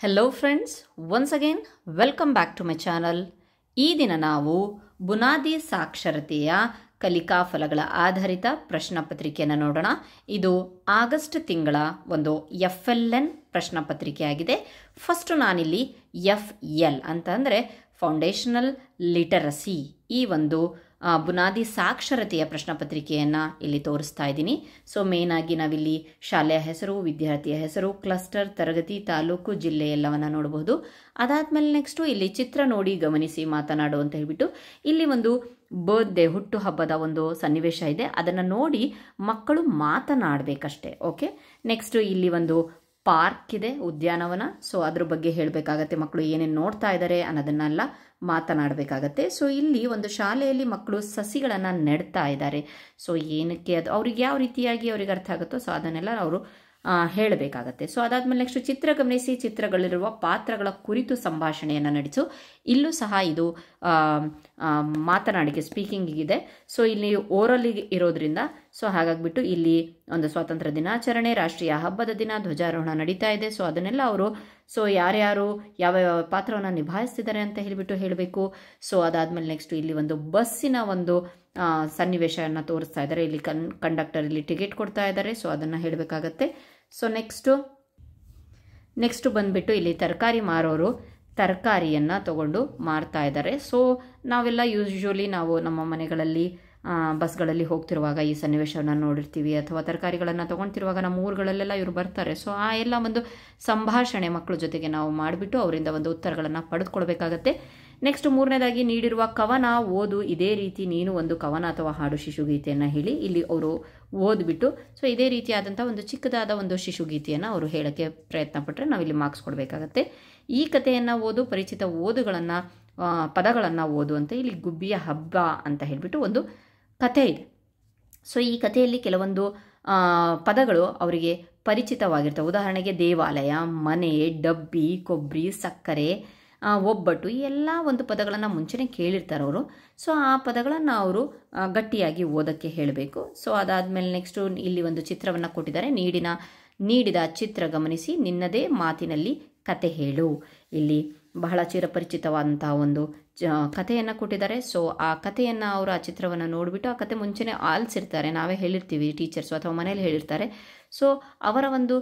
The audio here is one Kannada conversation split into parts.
Hello friends, once again welcome back to my channel. ಈ ದಿನ ನಾವು ಬುನಾದಿ ಸಾಕ್ಷರತೆಯ ಕಲಿಕಾ ಫಲಗಳ ಆಧಾರಿತ ಪ್ರಶ್ನೆ ಪತ್ರಿಕೆಯನ್ನು ನೋಡೋಣ. ಇದು ಆಗಸ್ಟ್ ತಿಂಗಳ ಒಂದು FLN ಪ್ರಶ್ನೆ ಪತ್ರಿಕೆಯಾಗಿದೆ. ಫಸ್ಟ್ ನಾನಿಲ್ಲಿ FL ಅಂತಂದರೆ ಫೌಂಡೇಶನಲ್ ಲಿಟರಸಿ ಈ ಒಂದು ಬುನಾದಿ ಸಾಕ್ಷರತೆಯ ಪ್ರಶ್ನೆ ಪತ್ರಿಕೆಯನ್ನು ಇಲ್ಲಿ ತೋರಿಸ್ತಾ ಇದ್ದೀನಿ. ಸೊ ಮೇನ್ ಆಗಿ ನಾವಿಲ್ಲಿ ಶಾಲೆಯ ಹೆಸರು, ವಿದ್ಯಾರ್ಥಿಯ ಹೆಸರು, ಕ್ಲಸ್ಟರ್, ತರಗತಿ, ತಾಲೂಕು, ಜಿಲ್ಲೆ ಎಲ್ಲವನ್ನ ನೋಡಬಹುದು. ಅದಾದ್ಮೇಲೆ ನೆಕ್ಸ್ಟು ಇಲ್ಲಿ ಚಿತ್ರ ನೋಡಿ ಗಮನಿಸಿ ಮಾತನಾಡು ಅಂತ ಹೇಳ್ಬಿಟ್ಟು ಇಲ್ಲಿ ಒಂದು ಬರ್ತ್ಡೇ ಹುಟ್ಟುಹಬ್ಬದ ಒಂದು ಸನ್ನಿವೇಶ ಇದೆ. ಅದನ್ನು ನೋಡಿ ಮಕ್ಕಳು ಮಾತನಾಡಬೇಕಷ್ಟೇ. ಓಕೆ, ನೆಕ್ಸ್ಟ್ ಇಲ್ಲಿ ಒಂದು ಪಾರ್ಕ್ ಇದೆ, ಉದ್ಯಾನವನ. ಸೊ ಅದ್ರ ಬಗ್ಗೆ ಹೇಳಬೇಕಾಗತ್ತೆ, ಮಕ್ಕಳು ಏನೇನು ನೋಡ್ತಾ ಇದ್ದಾರೆ ಅನ್ನೋದನ್ನೆಲ್ಲ ಮಾತನಾಡಬೇಕಾಗತ್ತೆ. ಸೊ ಇಲ್ಲಿ ಒಂದು ಶಾಲೆಯಲ್ಲಿ ಮಕ್ಕಳು ಸಸಿಗಳನ್ನು ನೆಡ್ತಾ ಇದ್ದಾರೆ. ಸೊ ಏನಕ್ಕೆ ಅದು ಅವ್ರಿಗೆ ಯಾವ ರೀತಿಯಾಗಿ ಅವ್ರಿಗೆ ಅರ್ಥ ಆಗುತ್ತೋ ಸೊ ಅದನ್ನೆಲ್ಲ ಅವರು ಹೇಳಬೇಕಾಗತ್ತೆ. ಸೊ ಅದಾದ್ಮೇಲೆ ನೆಕ್ಸ್ಟ್ ಚಿತ್ರ ಗಮನಿಸಿ, ಚಿತ್ರಗಳಿರುವ ಪಾತ್ರಗಳ ಕುರಿತು ಸಂಭಾಷಣೆಯನ್ನು ನಡೆಸು. ಇಲ್ಲೂ ಸಹ ಇದು ಮಾತನಾಡಿಕೆ ಸ್ಪೀಕಿಂಗಿಗಿದೆ. ಸೊ ಇಲ್ಲಿ ಓರಲಿಗೆ ಇರೋದ್ರಿಂದ ಸೊ ಹಾಗಾಗ್ಬಿಟ್ಟು ಇಲ್ಲಿ ಒಂದು ಸ್ವಾತಂತ್ರ್ಯ ದಿನಾಚರಣೆ, ರಾಷ್ಟ್ರೀಯ ಹಬ್ಬದ ದಿನ, ಧ್ವಜಾರೋಹಣ ನಡೀತಾ ಇದೆ. ಸೊ ಅದನ್ನೆಲ್ಲ ಅವರು ಸೊ ಯಾರ್ಯಾರು ಯಾವ ಯಾವ ಪಾತ್ರವನ್ನು ನಿಭಾಯಿಸ್ತಿದ್ದಾರೆ ಅಂತ ಹೇಳಿಬಿಟ್ಟು ಹೇಳಬೇಕು. ಸೊ ಅದಾದ್ಮೇಲೆ ನೆಕ್ಸ್ಟ್ ಇಲ್ಲಿ ಒಂದು ಬಸ್ಸಿನ ಒಂದು ಸನ್ನಿವೇಶವನ್ನು ತೋರಿಸ್ತಾ ಇದ್ದಾರೆ. ಇಲ್ಲಿ ಕಂಡಕ್ಟರ್ ಇಲ್ಲಿ ಟಿಕೆಟ್ ಕೊಡ್ತಾ ಇದ್ದಾರೆ. ಸೊ ಅದನ್ನು ಹೇಳಬೇಕಾಗತ್ತೆ. ಸೊ ನೆಕ್ಸ್ಟ್ ಬಂದ್ಬಿಟ್ಟು ಇಲ್ಲಿ ತರಕಾರಿ ಮಾರೋರು ತರಕಾರಿಯನ್ನು ತಗೊಂಡು ಮಾರ್ತಾ ಇದ್ದಾರೆ. ಸೊ ನಾವೆಲ್ಲ ಯೂಶುವಲಿ ನಾವು ನಮ್ಮ ಮನೆಗಳಲ್ಲಿ ಬಸ್ಗಳಲ್ಲಿ ಹೋಗ್ತಿರುವಾಗ ಈ ಸನ್ನಿವೇಶವನ್ನು ನೋಡಿರ್ತೀವಿ, ಅಥವಾ ತರಕಾರಿಗಳನ್ನು ತೊಗೊಳ್ತಿರುವಾಗ ನಮ್ಮ ಊರುಗಳಲ್ಲೆಲ್ಲ ಇವರು ಬರ್ತಾರೆ. ಸೊ ಆ ಎಲ್ಲ ಒಂದು ಸಂಭಾಷಣೆ ಮಕ್ಕಳ ಜೊತೆಗೆ ನಾವು ಮಾಡಿಬಿಟ್ಟು ಅವರಿಂದ ಒಂದು ಉತ್ತರಗಳನ್ನು ಪಡೆದುಕೊಳ್ಬೇಕಾಗತ್ತೆ. ನೆಕ್ಸ್ಟ್ ಮೂರನೇದಾಗಿ ನೀಡಿರುವ ಕವನ ಓದು. ಇದೇ ರೀತಿ ನೀನು ಒಂದು ಕವನ ಅಥವಾ ಹಾಡು ಶಿಶುಗೀತೆಯನ್ನು ಹೇಳಿ. ಇಲ್ಲಿ ಅವರು ಓದ್ಬಿಟ್ಟು ಸೊ ಇದೇ ರೀತಿಯಾದಂಥ ಒಂದು ಚಿಕ್ಕದಾದ ಒಂದು ಶಿಶುಗೀತೆಯನ್ನು ಅವರು ಹೇಳೋಕ್ಕೆ ಪ್ರಯತ್ನ ಪಟ್ಟರೆ ನಾವಿಲ್ಲಿ ಮಾರ್ಕ್ಸ್ ಕೊಡಬೇಕಾಗತ್ತೆ. ಈ ಕಥೆಯನ್ನು ಓದು, ಪರಿಚಿತ ಓದುಗಳನ್ನು ಪದಗಳನ್ನು ಓದು ಅಂತ ಇಲ್ಲಿ ಗುಬ್ಬಿಯ ಹಬ್ಬ ಅಂತ ಹೇಳಿಬಿಟ್ಟು ಒಂದು ಕಥೆ ಇದೆ. ಸೊ ಈ ಕಥೆಯಲ್ಲಿ ಕೆಲವೊಂದು ಪದಗಳು ಅವರಿಗೆ ಪರಿಚಿತವಾಗಿರ್ತವೆ. ಉದಾಹರಣೆಗೆ ದೇವಾಲಯ, ಮನೆ, ಡಬ್ಬಿ, ಕೊಬ್ಬರಿ, ಸಕ್ಕರೆ, ಒಬ್ಬಟ್ಟು, ಈ ಎಲ್ಲ ಒಂದು ಪದಗಳನ್ನು ಮುಂಚೆನೇ ಕೇಳಿರ್ತಾರೆ ಅವರು. ಸೊ ಆ ಪದಗಳನ್ನು ಅವರು ಗಟ್ಟಿಯಾಗಿ ಓದೋಕ್ಕೆ ಹೇಳಬೇಕು. ಸೊ ಅದಾದಮೇಲೆ ನೆಕ್ಸ್ಟು ಇಲ್ಲಿ ಒಂದು ಚಿತ್ರವನ್ನು ಕೊಟ್ಟಿದ್ದಾರೆ. ನೀಡಿದ ಚಿತ್ರ ಗಮನಿಸಿ, ನಿನ್ನದೇ ಮಾತಿನಲ್ಲಿ ಕತೆ ಹೇಳು. ಇಲ್ಲಿ ಬಹಳ ಚಿರಪರಿಚಿತವಾದಂತಹ ಒಂದು ಕಥೆಯನ್ನು ಕೊಟ್ಟಿದ್ದಾರೆ. ಸೊ ಆ ಕಥೆಯನ್ನು ಅವರು ಆ ಚಿತ್ರವನ್ನು ನೋಡಿಬಿಟ್ಟು ಆ ಕತೆ ಮುಂಚೆನೇ ಆಲಿಸಿರ್ತಾರೆ, ನಾವೇ ಹೇಳಿರ್ತೀವಿ ಟೀಚರ್ಸು ಅಥವಾ ಮನೇಲಿ ಹೇಳಿರ್ತಾರೆ. ಸೊ ಅವರ ಒಂದು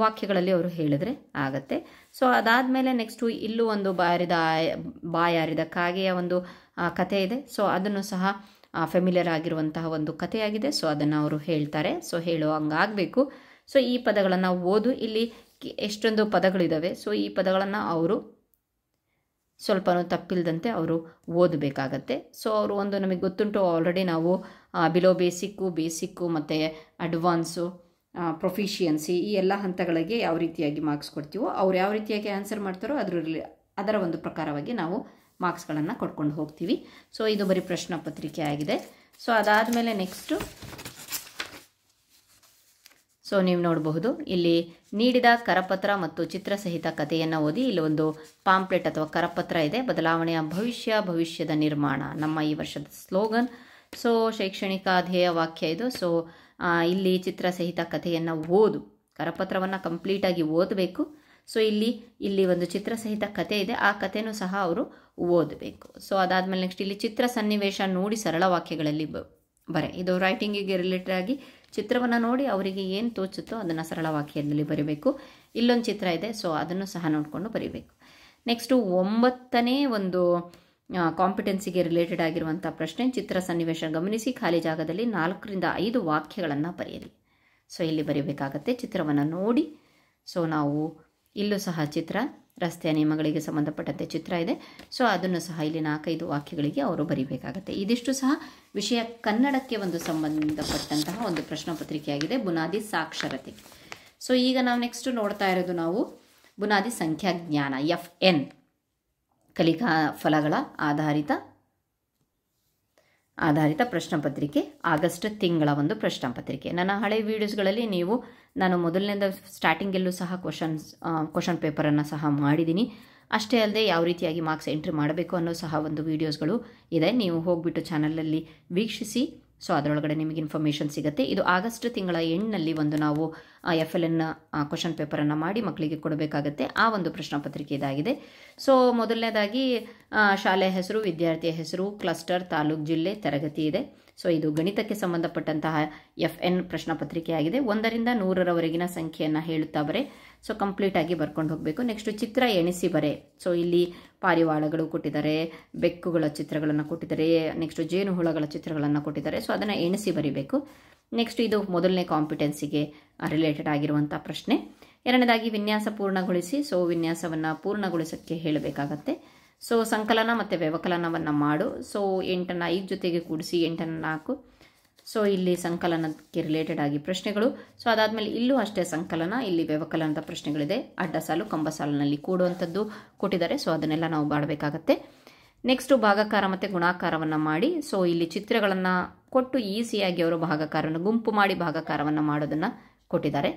ವಾಕ್ಯಗಳಲ್ಲಿ ಅವರು ಹೇಳಿದ್ರೆ ಆಗತ್ತೆ. ಸೊ ಅದಾದಮೇಲೆ ನೆಕ್ಸ್ಟು ಇಲ್ಲೂ ಒಂದು ಬಾಯಾರಿದ ಕಾಗೆಯ ಒಂದು ಕಥೆ ಇದೆ. ಸೊ ಅದನ್ನು ಸಹ ಫೆಮಿಲಿಯರ್ ಆಗಿರುವಂತಹ ಒಂದು ಕಥೆಯಾಗಿದೆ. ಸೊ ಅದನ್ನು ಅವರು ಹೇಳ್ತಾರೆ. ಸೊ ಹೇಳೋ ಹಂಗಾಗಬೇಕು. ಸೊ ಈ ಪದಗಳನ್ನು ಓದು. ಇಲ್ಲಿ ಎಷ್ಟೊಂದು ಪದಗಳಿದ್ದಾವೆ. ಸೊ ಈ ಪದಗಳನ್ನು ಅವರು ಸ್ವಲ್ಪನೂ ತಪ್ಪಿಲ್ಲದಂತೆ ಅವರು ಓದಬೇಕಾಗತ್ತೆ. ಸೊ ಅವರು ಒಂದು ನಮಗೆ ಗೊತ್ತುಂಟು ಆಲ್ರೆಡಿ ನಾವು ಬಿಲೋ ಬೇಸಿಕ್ಕು ಮತ್ತು ಅಡ್ವಾನ್ಸು, ಪ್ರೊಫಿಷಿಯನ್ಸಿ ಈ ಎಲ್ಲ ಹಂತಗಳಿಗೆ ಯಾವ ರೀತಿಯಾಗಿ ಮಾರ್ಕ್ಸ್ ಕೊಡ್ತೀವೋ ಅವ್ರು ಯಾವ ರೀತಿಯಾಗಿ ಆನ್ಸರ್ ಮಾಡ್ತಾರೋ ಅದರ ಒಂದು ಪ್ರಕಾರವಾಗಿ ನಾವು ಮಾರ್ಕ್ಸ್ಗಳನ್ನು ಕೊಡ್ಕೊಂಡು ಹೋಗ್ತೀವಿ. ಸೊ ಇದು ಬರೀ ಪ್ರಶ್ನೆ ಪತ್ರಿಕೆ ಆಗಿದೆ. ಸೊ ಅದಾದಮೇಲೆ ನೆಕ್ಸ್ಟು ಸೊ ನೀವು ನೋಡಬಹುದು ಇಲ್ಲಿ ನೀಡಿದ ಕರಪತ್ರ ಮತ್ತು ಚಿತ್ರ ಸಹಿತ ಕಥೆಯನ್ನು ಓದಿ. ಇಲ್ಲಿ ಒಂದು ಪಾಂಪ್ಲೆಟ್ ಅಥವಾ ಕರಪತ್ರ ಇದೆ. ಬದಲಾವಣೆಯ ಭವಿಷ್ಯದ ನಿರ್ಮಾಣ ನಮ್ಮ ಈ ವರ್ಷದ ಸ್ಲೋಗನ್. ಸೊ ಶೈಕ್ಷಣಿಕ ಧ್ಯೇಯ ವಾಕ್ಯ ಇದು. ಸೊ ಇಲ್ಲಿ ಚಿತ್ರ ಸಹಿತ ಕಥೆಯನ್ನು ಓದು. ಕರಪತ್ರವನ್ನು ಕಂಪ್ಲೀಟಾಗಿ ಓದಬೇಕು. ಸೊ ಇಲ್ಲಿ ಒಂದು ಚಿತ್ರ ಸಹಿತ ಕಥೆ ಇದೆ, ಆ ಕಥೆನೂ ಸಹ ಅವರು ಓದಬೇಕು. ಸೊ ಅದಾದಮೇಲೆ ನೆಕ್ಸ್ಟ್ ಇಲ್ಲಿ ಚಿತ್ರ ಸನ್ನಿವೇಶ ನೋಡಿ ಸರಳ ವಾಕ್ಯಗಳಲ್ಲಿ ಇದು ರೈಟಿಂಗಿಗೆ ರಿಲೇಟೆಡ್ ಆಗಿ ಚಿತ್ರವನ್ನು ನೋಡಿ ಅವರಿಗೆ ಏನು ತೋಚುತ್ತೋ ಅದನ್ನು ಸರಳ ವಾಕ್ಯದಲ್ಲಿ ಬರೀಬೇಕು. ಇಲ್ಲೊಂದು ಚಿತ್ರ ಇದೆ. ಸೊ ಅದನ್ನು ಸಹ ನೋಡಿಕೊಂಡು ಬರೀಬೇಕು. ನೆಕ್ಸ್ಟು 9ನೇ ಒಂದು ಕಾಂಪಿಟೆನ್ಸಿಗೆ ರಿಲೇಟೆಡ್ ಆಗಿರುವಂಥ ಪ್ರಶ್ನೆ, ಚಿತ್ರ ಸನ್ನಿವೇಶ ಗಮನಿಸಿ, ಖಾಲಿ ಜಾಗದಲ್ಲಿ 4ರಿಂದ 5 ವಾಕ್ಯಗಳನ್ನು ಬರೆಯಿರಿ. ಸೊ ಇಲ್ಲಿ ಬರೀಬೇಕಾಗತ್ತೆ ಚಿತ್ರವನ್ನು ನೋಡಿ. ಸೊ ನಾವು ಇಲ್ಲೂ ಸಹ ಚಿತ್ರ, ರಸ್ತೆಯ ನಿಯಮಗಳಿಗೆ ಸಂಬಂಧಪಟ್ಟಂತೆ ಚಿತ್ರ ಇದೆ. ಸೊ ಅದನ್ನು ಸಹ ಇಲ್ಲಿ 4-5 ವಾಕ್ಯಗಳಿಗೆ ಅವರು ಬರೀಬೇಕಾಗತ್ತೆ. ಇದಿಷ್ಟು ಸಹ ವಿಷಯ ಕನ್ನಡಕ್ಕೆ ಒಂದು ಸಂಬಂಧಪಟ್ಟಂತಹ ಒಂದು ಪ್ರಶ್ನೆ ಪತ್ರಿಕೆಯಾಗಿದೆ, ಬುನಾದಿ ಸಾಕ್ಷರತೆ. ಸೊ ಈಗ ನಾವು ನೆಕ್ಸ್ಟ್ ನೋಡ್ತಾ ಇರೋದು ನಾವು ಬುನಾದಿ ಸಂಖ್ಯಾಜ್ಞಾನ FN ಕಲಿಕಾ ಫಲಗಳ ಆಧಾರಿತ ಪ್ರಶ್ನೆ ಪತ್ರಿಕೆ, ಆಗಸ್ಟ್ ತಿಂಗಳ ಒಂದು ಪ್ರಶ್ನೆ ಪತ್ರಿಕೆ. ನನ್ನ ಹಳೆ ವಿಡಿಯೋಸ್ಗಳಲ್ಲಿ ನಾನು ಮೊದಲನೇದ ಸ್ಟಾರ್ಟಿಂಗಲ್ಲೂ ಸಹ ಕ್ವಶನ್ ಪೇಪರನ್ನು ಸಹ ಮಾಡಿದ್ದೀನಿ. ಅಷ್ಟೇ ಅಲ್ಲದೆ ಯಾವ ರೀತಿಯಾಗಿ ಮಾರ್ಕ್ಸ್ ಎಂಟ್ರಿ ಮಾಡಬೇಕು ಅನ್ನೋ ಸಹ ಒಂದು ವಿಡಿಯೋಸ್ಗಳು ಇದೆ. ನೀವು ಹೋಗ್ಬಿಟ್ಟು ಚಾನಲಲ್ಲಿ ವೀಕ್ಷಿಸಿ. ಸೊ ಅದರೊಳಗಡೆ ನಿಮಗೆ ಇನ್ಫಾರ್ಮೇಷನ್ ಸಿಗುತ್ತೆ. ಇದು ಆಗಸ್ಟ್ ತಿಂಗಳ ಎಂಡ್ನಲ್ಲಿ ಒಂದು ನಾವು FLN ಕ್ವಶನ್ ಪೇಪರನ್ನು ಮಾಡಿ ಮಕ್ಕಳಿಗೆ ಕೊಡಬೇಕಾಗತ್ತೆ. ಆ ಒಂದು ಪ್ರಶ್ನೆ ಪತ್ರಿಕೆ ಇದಾಗಿದೆ. ಸೊ ಮೊದಲನೇದಾಗಿ ಶಾಲೆ ಹೆಸರು, ವಿದ್ಯಾರ್ಥಿಯ ಹೆಸರು, ಕ್ಲಸ್ಟರ್, ತಾಲೂಕು, ಜಿಲ್ಲೆ, ತರಗತಿ ಇದೆ. ಸೊ ಇದು ಗಣಿತಕ್ಕೆ ಸಂಬಂಧಪಟ್ಟಂತಹ FN ಪ್ರಶ್ನೆ ಪತ್ರಿಕೆಯಾಗಿದೆ. 1ರಿಂದ 100ರವರೆಗಿನ ಸಂಖ್ಯೆಯನ್ನು ಹೇಳುತ್ತಾ ಬರೆ. ಸೊ ಕಂಪ್ಲೀಟ್ ಆಗಿ ಬರ್ಕೊಂಡು ಹೋಗಬೇಕು. ನೆಕ್ಸ್ಟ್ ಚಿತ್ರ ಎಣಿಸಿ ಬರೆ. ಸೊ ಇಲ್ಲಿ ಪಾರಿವಾಳಗಳು ಕೊಟ್ಟಿದ್ದಾರೆ, ಬೆಕ್ಕುಗಳ ಚಿತ್ರಗಳನ್ನು ಕೊಟ್ಟಿದ್ದಾರೆ, ನೆಕ್ಸ್ಟ್ ಜೇನುಹುಳಗಳ ಚಿತ್ರಗಳನ್ನು ಕೊಟ್ಟಿದ್ದಾರೆ. ಸೊ ಅದನ್ನು ಎಣಿಸಿ ಬರಿಬೇಕು. ನೆಕ್ಸ್ಟ್ ಇದು ಮೊದಲನೇ ಕಾಂಪಿಟೆನ್ಸಿಗೆ ರಿಲೇಟೆಡ್ ಆಗಿರುವಂಥ ಪ್ರಶ್ನೆ. ಎರಡನೇದಾಗಿ ವಿನ್ಯಾಸ ಪೂರ್ಣಗೊಳಿಸಿ. ಸೊ ವಿನ್ಯಾಸವನ್ನು ಪೂರ್ಣಗೊಳಿಸೋಕ್ಕೆ ಹೇಳಬೇಕಾಗತ್ತೆ. ಸೊ ಸಂಕಲನ ಮತ್ತು ವ್ಯವಕಲನವನ್ನು ಮಾಡು. ಸೊ 8ನ್ನು 5 ಜೊತೆಗೆ ಕೂಡಿಸಿ 8ನ್ನು 4. ಸೊ ಇಲ್ಲಿ ಸಂಕಲನಕ್ಕೆ ರಿಲೇಟೆಡ್ ಆಗಿ ಪ್ರಶ್ನೆಗಳು. ಸೊ ಅದಾದಮೇಲೆ ಇಲ್ಲೂ ಅಷ್ಟೇ ಸಂಕಲನ, ಇಲ್ಲಿ ವ್ಯವಕಲನದ ಪ್ರಶ್ನೆಗಳಿದೆ. ಅಡ್ಡ ಸಾಲು ಕಂಬ ಸಾಲಿನಲ್ಲಿ ಕೂಡುವಂಥದ್ದು ಕೊಟ್ಟಿದ್ದಾರೆ. ಸೊ ಅದನ್ನೆಲ್ಲ ನಾವು ಮಾಡಬೇಕಾಗತ್ತೆ. ನೆಕ್ಸ್ಟು ಭಾಗಾಕಾರ ಮತ್ತು ಗುಣಾಕಾರವನ್ನು ಮಾಡಿ. ಸೊ ಇಲ್ಲಿ ಚಿತ್ರಗಳನ್ನು ಕೊಟ್ಟು ಈಸಿಯಾಗಿ ಅವರು ಭಾಗಾಕಾರವನ್ನು ಗುಂಪು ಮಾಡಿ ಭಾಗಾಕಾರವನ್ನು ಮಾಡೋದನ್ನು ಕೊಟ್ಟಿದ್ದಾರೆ.